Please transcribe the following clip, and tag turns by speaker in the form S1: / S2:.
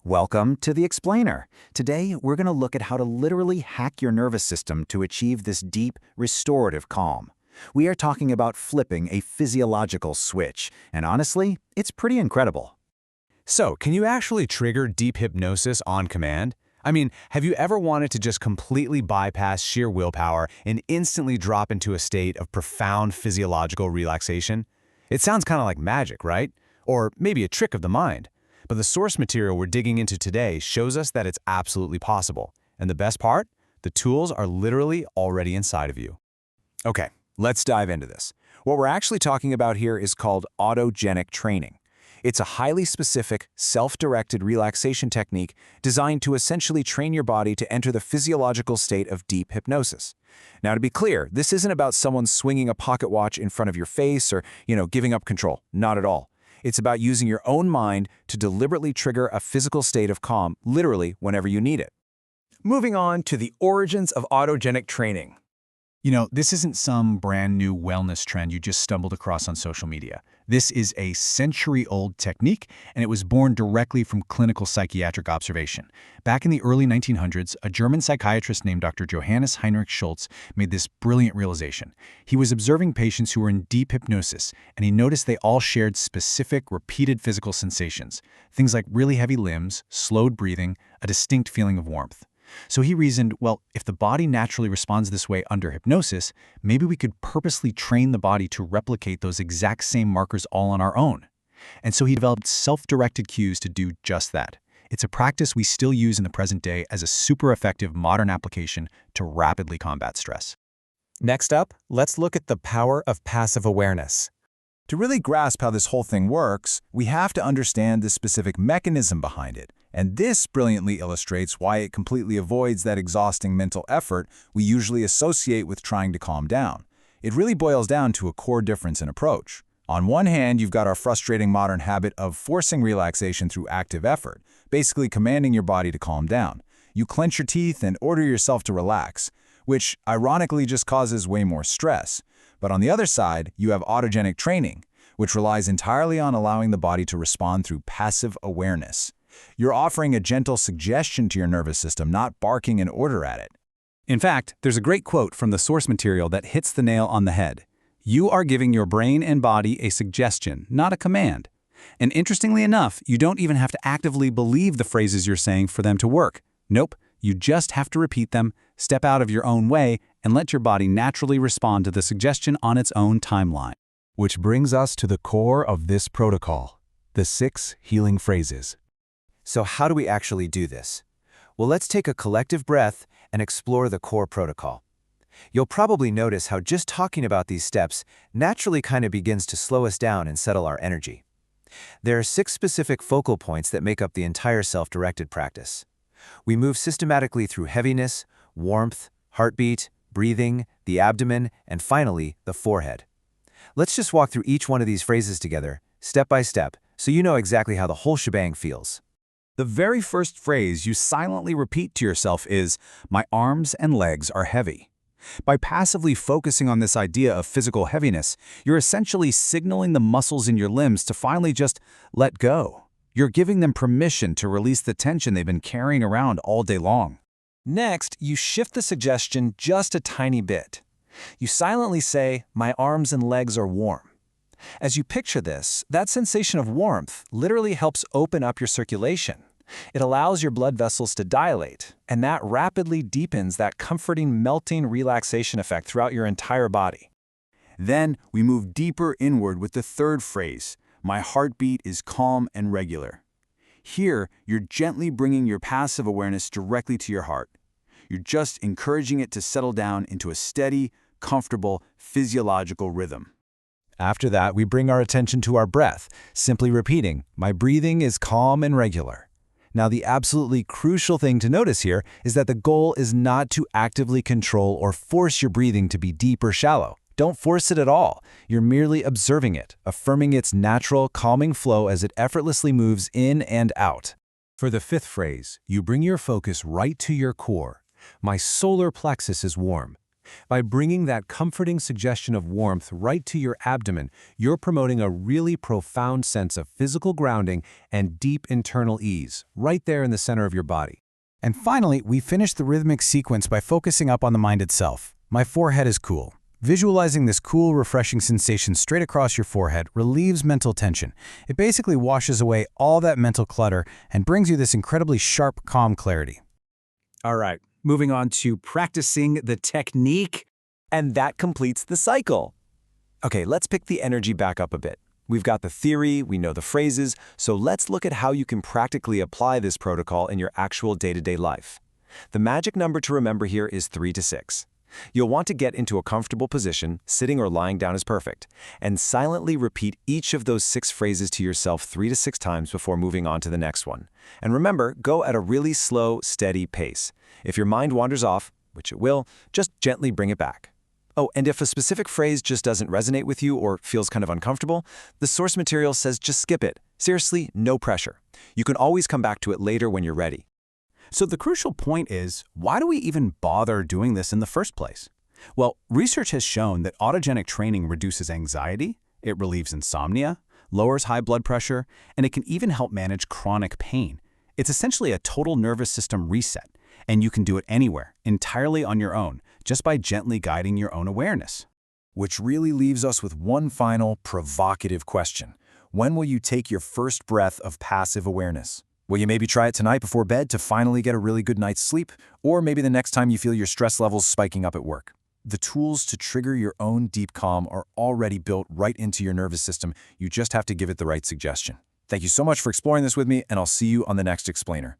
S1: Welcome to the Explainer. Today, we're going to look at how to literally hack your nervous system to achieve this deep, restorative calm. We are talking about flipping a physiological switch, and honestly, it's pretty incredible.
S2: So, can you actually trigger deep hypnosis on command? I mean, have you ever wanted to just completely bypass sheer willpower and instantly drop into a state of profound physiological relaxation? It sounds kind of like magic, right? Or maybe a trick of the mind. But the source material we're digging into today shows us that it's absolutely possible. And the best part? The tools are literally already inside of you. Okay, let's dive into this. What we're actually talking about here is called Autogenic Training. It's a highly specific, self-directed relaxation technique designed to essentially train your body to enter the physiological state of deep hypnosis. Now, to be clear, this isn't about someone swinging a pocket watch in front of your face or, giving up control. Not at all. It's about using your own mind to deliberately trigger a physical state of calm, literally whenever you need it.
S3: Moving on to the origins of autogenic training.
S4: This isn't some brand new wellness trend you just stumbled across on social media. This is a century-old technique, and it was born directly from clinical psychiatric observation. Back in the early 1900s, a German psychiatrist named Dr. Johannes Heinrich Schultz made this brilliant realization. He was observing patients who were in deep hypnosis, and he noticed they all shared specific, repeated physical sensations. Things like really heavy limbs, slowed breathing, a distinct feeling of warmth. So he reasoned, well, if the body naturally responds this way under hypnosis, maybe we could purposely train the body to replicate those exact same markers all on our own. And so he developed self-directed cues to do just that. It's a practice we still use in the present day as a super effective modern application to rapidly combat stress.
S3: Next up, let's look at the power of passive awareness.
S5: To really grasp how this whole thing works, we have to understand the specific mechanism behind it. And this brilliantly illustrates why it completely avoids that exhausting mental effort we usually associate with trying to calm down. It really boils down to a core difference in approach. On one hand, you've got our frustrating modern habit of forcing relaxation through active effort, basically commanding your body to calm down. You clench your teeth and order yourself to relax, which ironically just causes way more stress. But on the other side, you have autogenic training, which relies entirely on allowing the body to respond through passive awareness. You're offering a gentle suggestion to your nervous system, not barking an order at it.
S2: In fact, there's a great quote from the source material that hits the nail on the head. You are giving your brain and body a suggestion, not a command. And interestingly enough, you don't even have to actively believe the phrases you're saying for them to work. Nope, you just have to repeat them, step out of your own way, and let your body naturally respond to the suggestion on its own timeline.
S6: Which brings us to the core of this protocol, the 6 healing phrases.
S1: So how do we actually do this? Well, let's take a collective breath and explore the core protocol. You'll probably notice how just talking about these steps naturally kind of begins to slow us down and settle our energy. There are 6 specific focal points that make up the entire self-directed practice. We move systematically through heaviness, warmth, heartbeat, breathing, the abdomen, and finally, the forehead. Let's just walk through each one of these phrases together, step by step, so you know exactly how the whole shebang feels.
S5: The very first phrase you silently repeat to yourself is, "My arms and legs are heavy." By passively focusing on this idea of physical heaviness, you're essentially signaling the muscles in your limbs to finally just let go. You're giving them permission to release the tension they've been carrying around all day long.
S3: Next, you shift the suggestion just a tiny bit. You silently say, "My arms and legs are warm." As you picture this, that sensation of warmth literally helps open up your circulation. It allows your blood vessels to dilate, and that rapidly deepens that comforting, melting relaxation effect throughout your entire body.
S5: Then we move deeper inward with the third phrase, "My heartbeat is calm and regular." Here, you're gently bringing your passive awareness directly to your heart. You're just encouraging it to settle down into a steady, comfortable, physiological rhythm.
S6: After that, we bring our attention to our breath, simply repeating, "My breathing is calm and regular." Now, the absolutely crucial thing to notice here is that the goal is not to actively control or force your breathing to be deep or shallow. Don't force it at all. You're merely observing it, affirming its natural, calming flow as it effortlessly moves in and out. For the 5th phrase, you bring your focus right to your core. "My solar plexus is warm."
S3: By bringing that comforting suggestion of warmth right to your abdomen, you're promoting a really profound sense of physical grounding and deep internal ease, right there in the center of your body.
S6: And finally, we finish the rhythmic sequence by focusing up on the mind itself. My forehead is cool. Visualizing this cool, refreshing sensation straight across your forehead relieves mental tension. It basically washes away all that mental clutter and brings you this incredibly sharp, calm clarity.
S4: All right, moving on to practicing the technique.
S1: And that completes the cycle. Okay, let's pick the energy back up a bit. We've got the theory, we know the phrases, so let's look at how you can practically apply this protocol in your actual day-to-day life. The magic number to remember here is 3 to 6. You'll want to get into a comfortable position, sitting or lying down is perfect, and silently repeat each of those 6 phrases to yourself 3 to 6 times before moving on to the next one. And remember, go at a really slow, steady pace. If your mind wanders off, which it will, just gently bring it back. Oh, and if a specific phrase just doesn't resonate with you or feels kind of uncomfortable, the source material says just skip it. Seriously, no pressure. You can always come back to it later when you're ready.
S6: So the crucial point is, why do we even bother doing this in the first place? Well, research has shown that autogenic training reduces anxiety, it relieves insomnia, lowers high blood pressure, and it can even help manage chronic pain. It's essentially a total nervous system reset, and you can do it anywhere, entirely on your own, just by gently guiding your own awareness.
S5: Which really leaves us with one final, provocative question. When will you take your first breath of passive awareness? Will you maybe try it tonight before bed to finally get a really good night's sleep? Or maybe the next time you feel your stress levels spiking up at work? The tools to trigger your own deep calm are already built right into your nervous system. You just have to give it the right suggestion. Thank you so much for exploring this with me, and I'll see you on the next explainer.